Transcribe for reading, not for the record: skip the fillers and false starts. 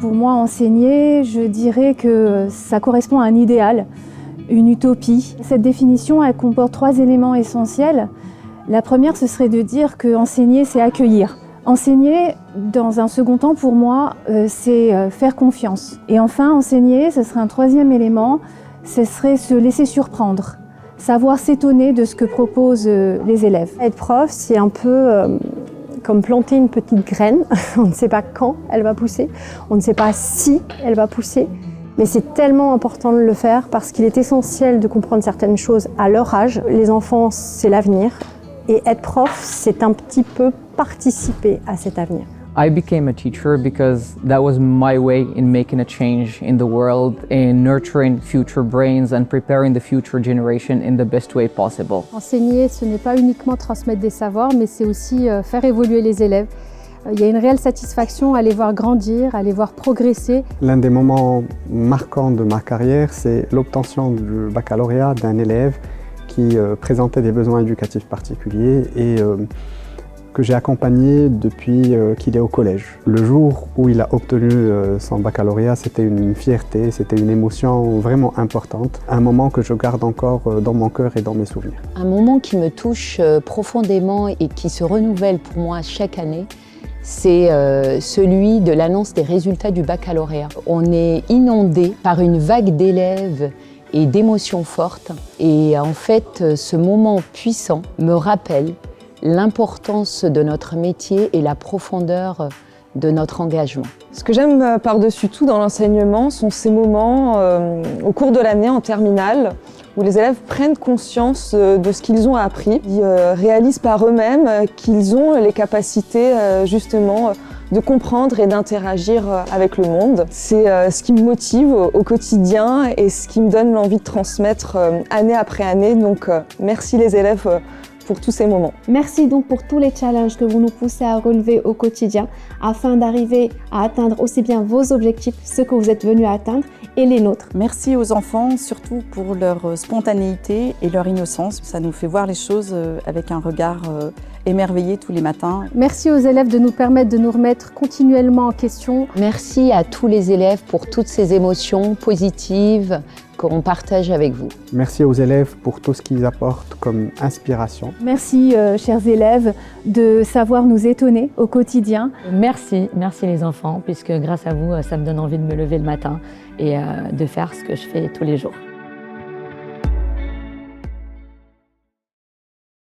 Pour moi, enseigner, je dirais que ça correspond à un idéal, une utopie. Cette définition, elle comporte 3 éléments essentiels. La première, ce serait de dire que enseigner, c'est accueillir. Enseigner, dans un second temps, pour moi, c'est faire confiance. Et enfin, enseigner, ce serait un 3e élément, ce serait se laisser surprendre, savoir s'étonner de ce que proposent les élèves. Être prof, c'est un peu comme planter une petite graine. On ne sait pas quand elle va pousser, on ne sait pas si elle va pousser. Mais c'est tellement important de le faire parce qu'il est essentiel de comprendre certaines choses à leur âge. Les enfants, c'est l'avenir. Et être prof, c'est un petit peu participer à cet avenir. I became a teacher because that was my way in making a change in the world, in nurturing future brains and preparing the future generation in the best way possible. Enseigner, ce n'est pas uniquement transmettre des savoirs, mais c'est aussi faire évoluer les élèves. Il y a une réelle satisfaction à les voir grandir, à les voir progresser. L'un des moments marquants de ma carrière, c'est l'obtention du baccalauréat d'un élève qui présentait des besoins éducatifs particuliers et que j'ai accompagné depuis qu'il est au collège. Le jour où il a obtenu son baccalauréat, c'était une fierté, c'était une émotion vraiment importante, un moment que je garde encore dans mon cœur et dans mes souvenirs. Un moment qui me touche profondément et qui se renouvelle pour moi chaque année, c'est celui de l'annonce des résultats du baccalauréat. On est inondé par une vague d'élèves et d'émotions fortes. Et en fait, ce moment puissant me rappelle l'importance de notre métier et la profondeur de notre engagement. Ce que j'aime par-dessus tout dans l'enseignement sont ces moments au cours de l'année en terminale où les élèves prennent conscience de ce qu'ils ont appris. Ils réalisent par eux-mêmes qu'ils ont les capacités justement de comprendre et d'interagir avec le monde. C'est ce qui me motive au quotidien et ce qui me donne l'envie de transmettre année après année. Donc merci les élèves pour tous ces moments. Merci donc pour tous les challenges que vous nous poussez à relever au quotidien afin d'arriver à atteindre aussi bien vos objectifs, ceux que vous êtes venus à atteindre, et les nôtres. Merci aux enfants, surtout pour leur spontanéité et leur innocence. Ça nous fait voir les choses avec un regard émerveillé tous les matins. Merci aux élèves de nous permettre de nous remettre continuellement en question. Merci à tous les élèves pour toutes ces émotions positives qu'on partage avec vous. Merci aux élèves pour tout ce qu'ils apportent comme inspiration. Merci, chers élèves, de savoir nous étonner au quotidien. Merci les enfants, puisque grâce à vous, ça me donne envie de me lever le matin et de faire ce que je fais tous les jours.